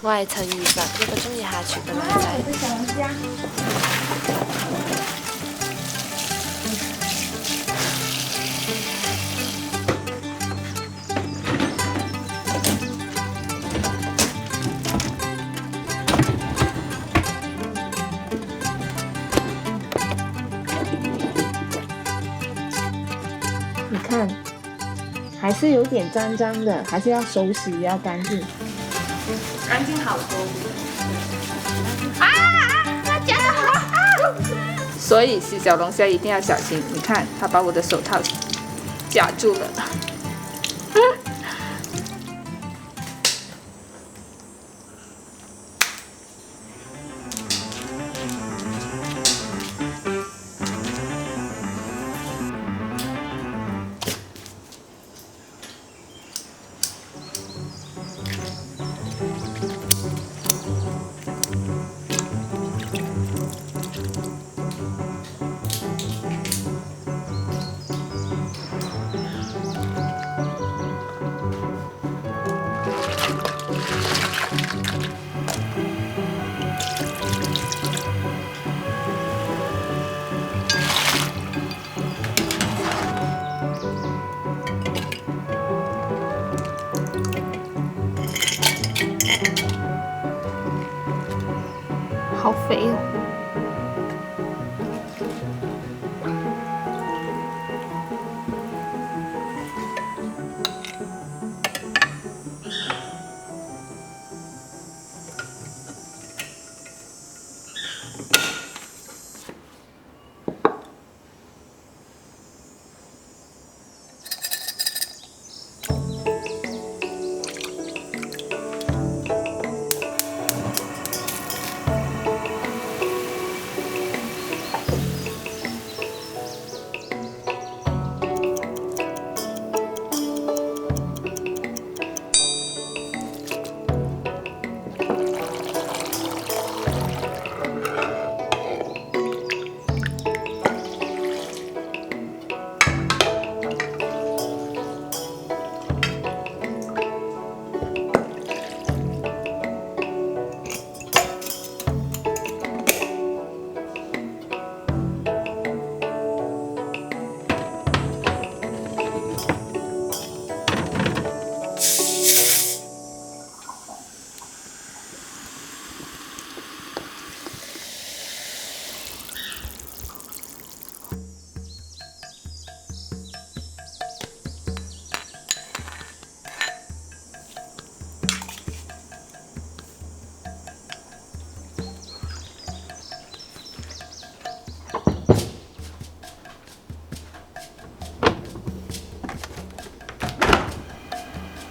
我係陳如實，一個中意下廚嘅女仔。你看，还是有点脏脏的，还是要收拾，要干净。干净好多。那夹得好啊！所以洗小龙虾一定要小心。你看，他把我的手套夹住了。好肥哦！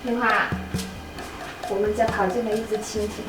天花，我们家跑进了一只蜻蜓。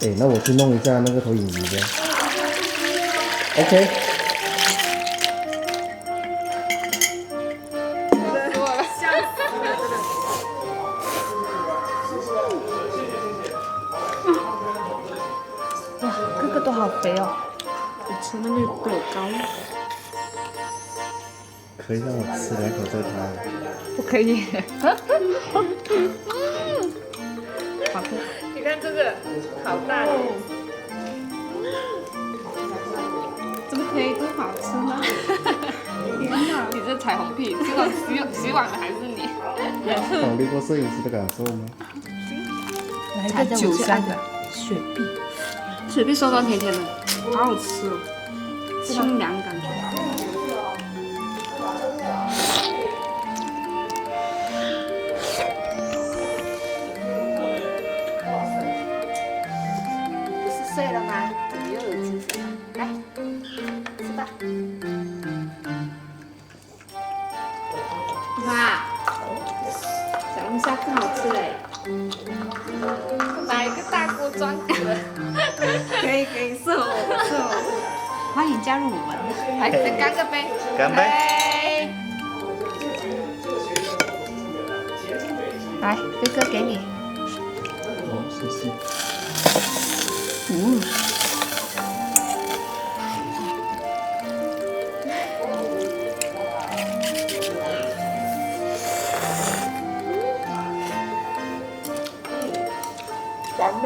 哎，那我去弄一下那个投影仪呗。OK。哇，个个都好肥哦。我吃那个比我高。可以让我吃2口这个汤。不可以。好吃。你看这个，好大。怎么可以这么好吃呢？天哪！你这彩虹屁，这种洗碗的还是你。考虑过摄影师的感受吗？来个93的雪碧，雪碧酸酸甜甜的，好好吃哦，清凉感觉。不是睡了吗？怎么又有精神了？来，吃吧。哇，小龙虾更好吃嘞！买一个大锅装可可以，是我，欢迎加入我们。来，干个杯。干杯！来，哥哥给你。哦，谢谢。完美。